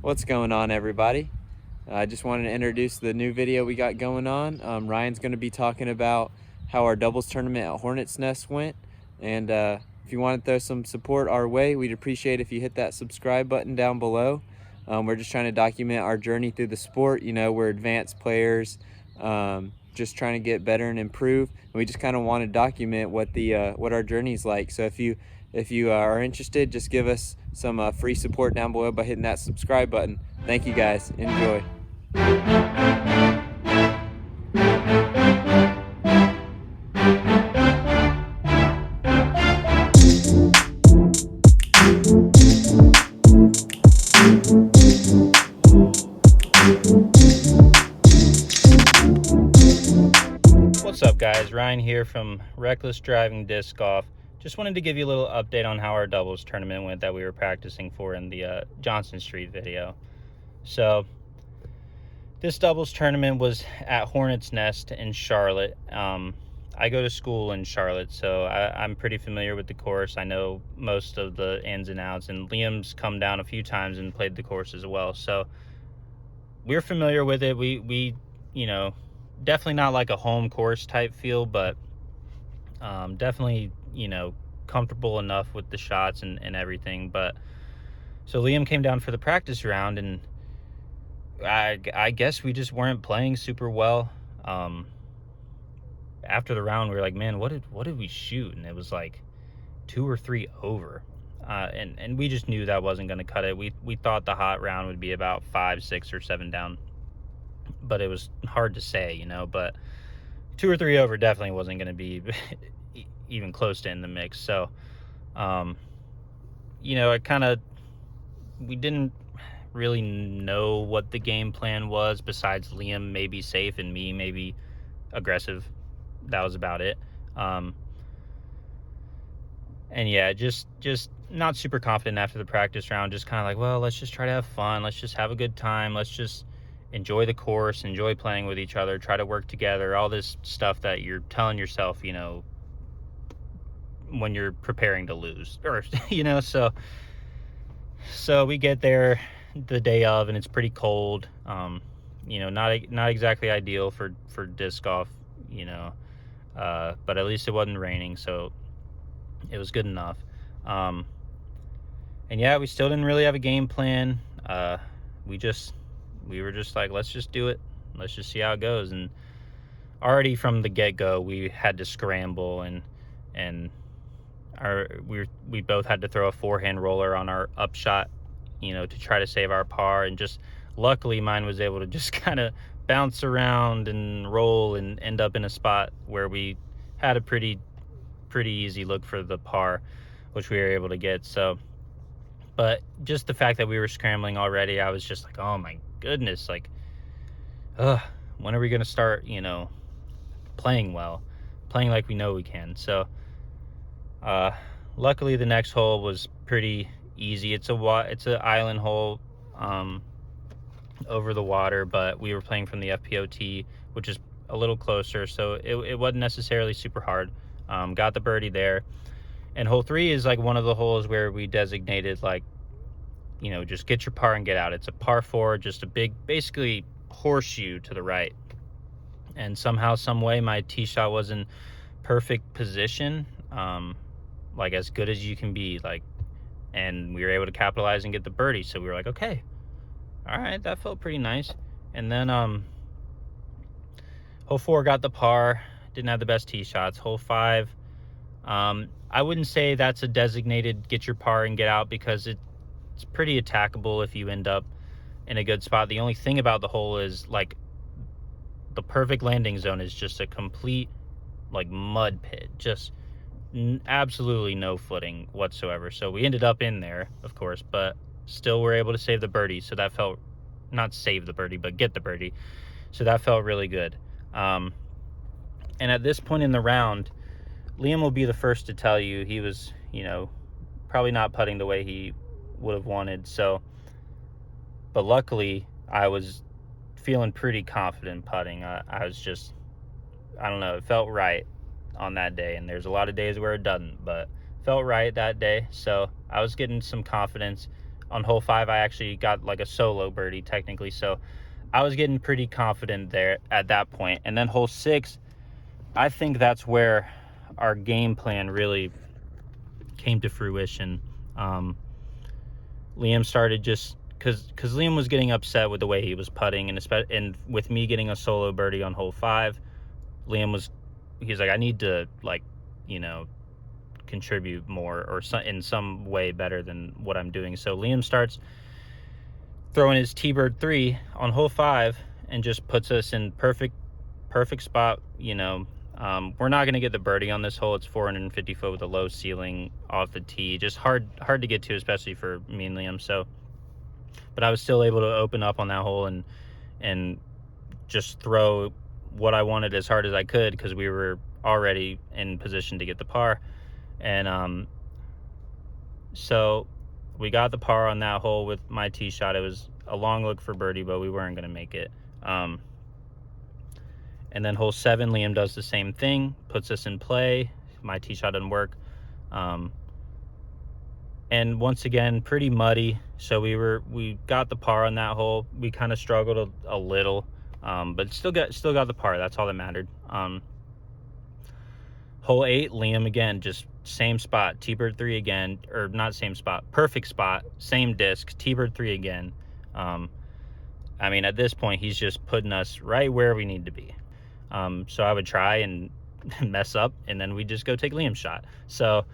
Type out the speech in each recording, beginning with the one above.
What's going on, everybody? I just wanted to introduce the new video we got going on. Ryan's going to be talking about how our doubles tournament at Hornets Nest went, and if you want to throw some support our way, we'd appreciate if you hit that subscribe button down below. We're just trying to document our journey through the sport. You know, we're advanced players, just trying to get better and improve. And we just kind of want to document what our journey's like. So if you are interested, just give us some free support down below by hitting that subscribe button. Thank you guys. Enjoy. What's up, guys? Ryan here from Reckless Driving Disc Golf. Just wanted to give you a little update on how our doubles tournament went that we were practicing for in the Johnson Street video. So this doubles tournament was at Hornets Nest in Charlotte. I go to school in Charlotte, so I'm pretty familiar with the course. I know most of the ins and outs, and Liam's come down a few times and played the course as well. So we're familiar with it. We you know, definitely not like a home course type feel, but definitely, you know, comfortable enough with the shots and everything. But so Liam came down for the practice round, and I guess we just weren't playing super well. After the round, we were like, man, what did we shoot? And it was like 2 or 3 over. And we just knew that wasn't going to cut it. We thought the hot round would be about 5, 6, or 7 down, but it was hard to say, you know. But 2 or 3 over definitely wasn't going to be even close to in the mix. So, you know, we didn't really know what the game plan was, besides Liam maybe safe and me maybe aggressive. That was about it. And yeah, just not super confident after the practice round. Just kind of like, well, let's just try to have fun. Let's just have a good time. Let's just enjoy the course, enjoy playing with each other, try to work together, all this stuff that you're telling yourself, you know, when you're preparing to lose, or you know. So we get there the day of, and it's pretty cold. You know, not exactly ideal for disc golf, you know, but at least it wasn't raining, so it was good enough. And yeah, we still didn't really have a game plan. We were just like, let's just do it. Let's just see how it goes. And already from the get-go, we had to scramble, and we both had to throw a forehand roller on our upshot, you know, to try to save our par. And just luckily mine was able to just kind of bounce around and roll and end up in a spot where we had a pretty easy look for the par, which we were able to get. So, but just the fact that we were scrambling already, I was just like, oh my goodness, like, when are we gonna start, you know, playing like we know we can. So luckily the next hole was pretty easy. It's an island hole over the water, but we were playing from the FPOT, which is a little closer, so it wasn't necessarily super hard. Got the birdie there. And hole 3 is like one of the holes where we designated, like, you know, just get your par and get out. It's a par 4, just a big, basically horseshoe to the right. And somehow, some way, my tee shot was in perfect position, like as good as you can be, like, and we were able to capitalize and get the birdie. So we were like, okay, all right, that felt pretty nice. And then hole 4 got the par, didn't have the best tee shots. Hole 5, I wouldn't say that's a designated get your par and get out, because it's pretty attackable if you end up in a good spot. The only thing about the hole is, like, the perfect landing zone is just a complete, like, mud pit, just absolutely no footing whatsoever. So we ended up in there, of course, but still were able to save the birdie. So that felt, not save the birdie, but get the birdie. So that felt really good. And at this point in the round, Liam will be the first to tell you he was, you know, probably not putting the way he would have wanted. So, but luckily I was feeling pretty confident putting. I was just, I don't know, it felt right on that day. And there's a lot of days where it doesn't, but felt right that day. So I was getting some confidence. On hole 5, I actually got like a solo birdie technically, so I was getting pretty confident there at that point. And then hole 6, I think that's where our game plan really came to fruition. Liam started just because Liam was getting upset with the way he was putting, and with me getting a solo birdie on hole 5, he's like, I need to, like, you know, contribute more or in some way better than what I'm doing. So Liam starts throwing his T-bird 3 on hole 5 and just puts us in perfect spot. You know, we're not going to get the birdie on this hole. It's 450 foot with a low ceiling off the tee, just hard to get to, especially for me and Liam. So, but I was still able to open up on that hole and just throw what I wanted as hard as I could, because we were already in position to get the par. And so we got the par on that hole with my tee shot. It was a long look for birdie, but we weren't going to make it. And then hole 7, Liam does the same thing, puts us in play. My tee shot didn't work. And once again, pretty muddy. So we got the par on that hole. We kind of struggled a little, but still got the par. That's all that mattered. Hole 8, Liam again, just same spot, T-bird 3 again, or not same spot, perfect spot, same disc, T-bird 3 again. I mean, at this point, he's just putting us right where we need to be. So I would try and mess up, and then we just go take Liam's shot. So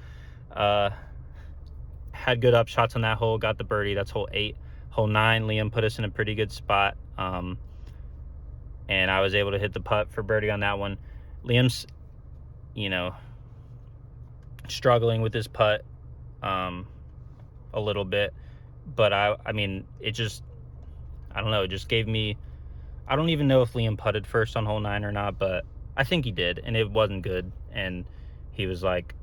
had good up shots on that hole, got the birdie. That's hole 8. Hole 9, Liam put us in a pretty good spot, and I was able to hit the putt for birdie on that one. Liam's, you know, struggling with his putt a little bit, but I mean, it just, I don't know, it just gave me, I don't even know if Liam putted first on hole 9 or not, but I think he did, and it wasn't good. And he was like,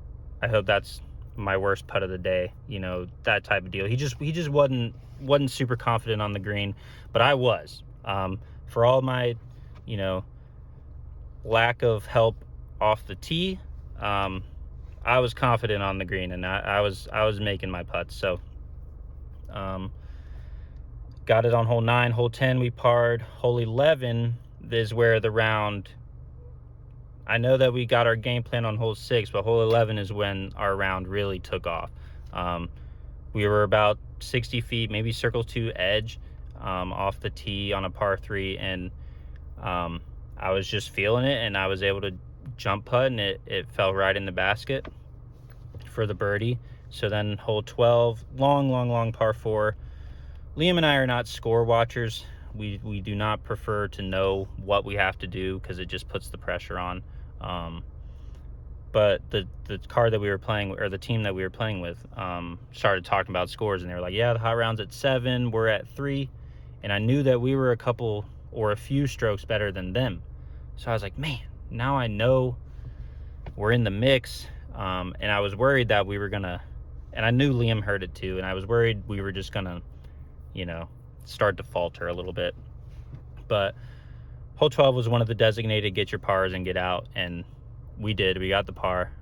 I hope that's my worst putt of the day, you know, that type of deal. He just wasn't super confident on the green, but I was. For all my, you know, lack of help off the tee, I was confident on the green, and I was making my putts. So got it on hole 9. Hole 10 we parred. Hole 11 is where the round, I know that we got our game plan on hole 6, but hole 11 is when our round really took off. We were about 60 feet, maybe circle 2 edge, off the tee on a par 3, and I was just feeling it, and I was able to jump putt, and it fell right in the basket for the birdie. So then hole 12, long par 4. Liam and I are not score watchers. We do not prefer to know what we have to do, because it just puts the pressure on. But the card that we were playing, or the team that we were playing with, started talking about scores, and they were like, yeah, the hot round's at 7, we're at 3. And I knew that we were a couple or a few strokes better than them. So I was like, man, now I know we're in the mix. And I was worried that we were gonna, and I knew Liam heard it too, and I was worried we were just gonna, you know, start to falter a little bit. But hole 12 was one of the designated get your pars and get out, and we did. We got the par.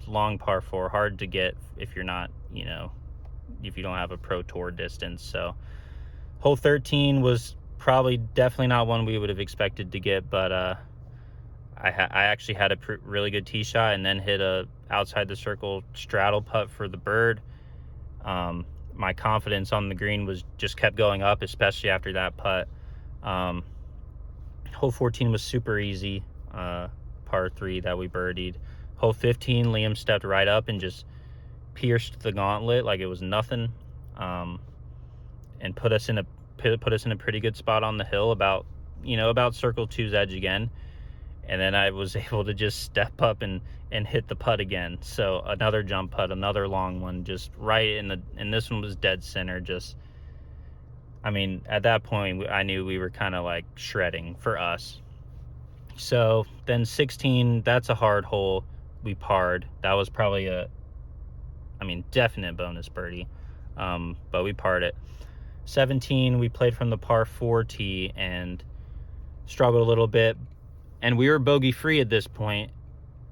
Long par 4, hard to get if you're not, you know, if you don't have a pro tour distance. So hole 13 was definitely not one we would have expected to get, but I actually had a really good tee shot, and then hit a outside the circle straddle putt for the bird. My confidence on the green just kept going up, especially after that putt. Hole 14 was super easy, par 3 that we birdied. Hole 15, Liam stepped right up and just pierced the gauntlet like it was nothing, and put us in a pretty good spot on the hill, about circle 2's edge again. And then I was able to just step up and hit the putt again. So another jump putt, another long one, just right and this one was dead center. Just, I mean, at that point, I knew we were kind of like shredding for us. So then 16, that's a hard hole. We parred. That was probably definite bonus birdie. But we parred it. 17, we played from the par 4 tee and struggled a little bit. And we were bogey free at this point.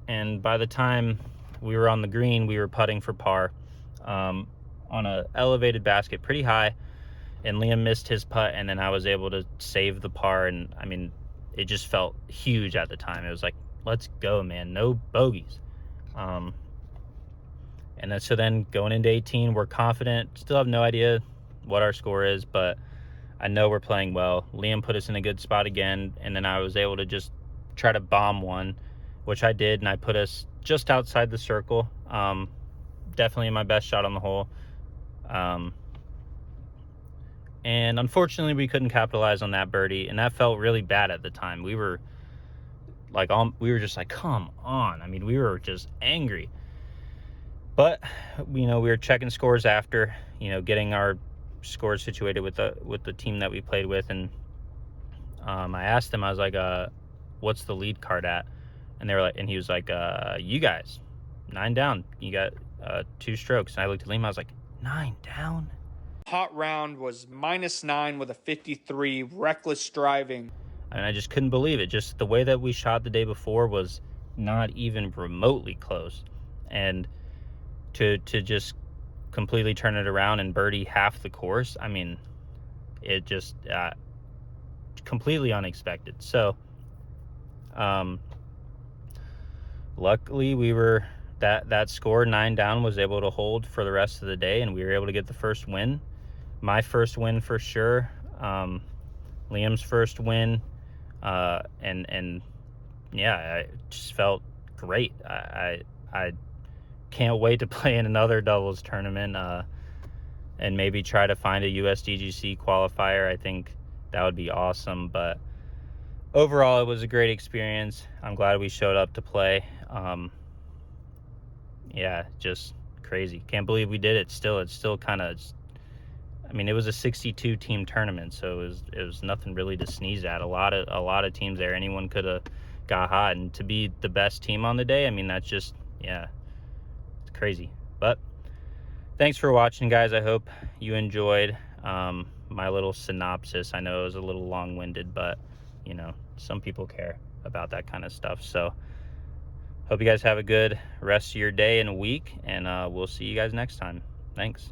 And by the time we were on the green, we were putting for par. On on a elevated basket pretty high, and Liam missed his putt, and then I was able to save the par. And I mean, it just felt huge at the time. It was like, let's go, man, no bogeys. And then so then going into 18, we're confident. Still have no idea what our score is, but I know we're playing well. Liam put us in a good spot again, and then I was able to just try to bomb one, which I did, and I put us just outside the circle. Definitely my best shot on the hole. And unfortunately, we couldn't capitalize on that birdie, and that felt really bad at the time. We were just like, come on. I mean, we were just angry. But, you know, we were checking scores after, you know, getting our scores situated with the team that we played with. And I asked him, I was like, what's the lead card at? And they were like, and he was like, you guys, 9 down. You got 2 strokes. And I looked at Liam, I was like, 9 down? Hot round was -9 with a 53, reckless driving. I mean, I just couldn't believe it. Just the way that we shot the day before was not even remotely close. And to just completely turn it around and birdie half the course, I mean, it just completely unexpected. So luckily we were that score 9 down was able to hold for the rest of the day, and we were able to get the first win. My first win for sure. Liam's first win. And yeah, I just felt great. I can't wait to play in another doubles tournament, and maybe try to find a USDGC qualifier. I think that would be awesome. But overall, it was a great experience. I'm glad we showed up to play. Yeah, just crazy. Can't believe we did it. It's still kind of, I mean, it was a 62 team tournament, so it was nothing really to sneeze at. A lot of teams there. Anyone could have got hot, and to be the best team on the day, I mean, that's just, yeah, it's crazy. But thanks for watching, guys. I hope you enjoyed my little synopsis. I know it was a little long-winded, but you know, some people care about that kind of stuff. So hope you guys have a good rest of your day and week, and we'll see you guys next time. Thanks.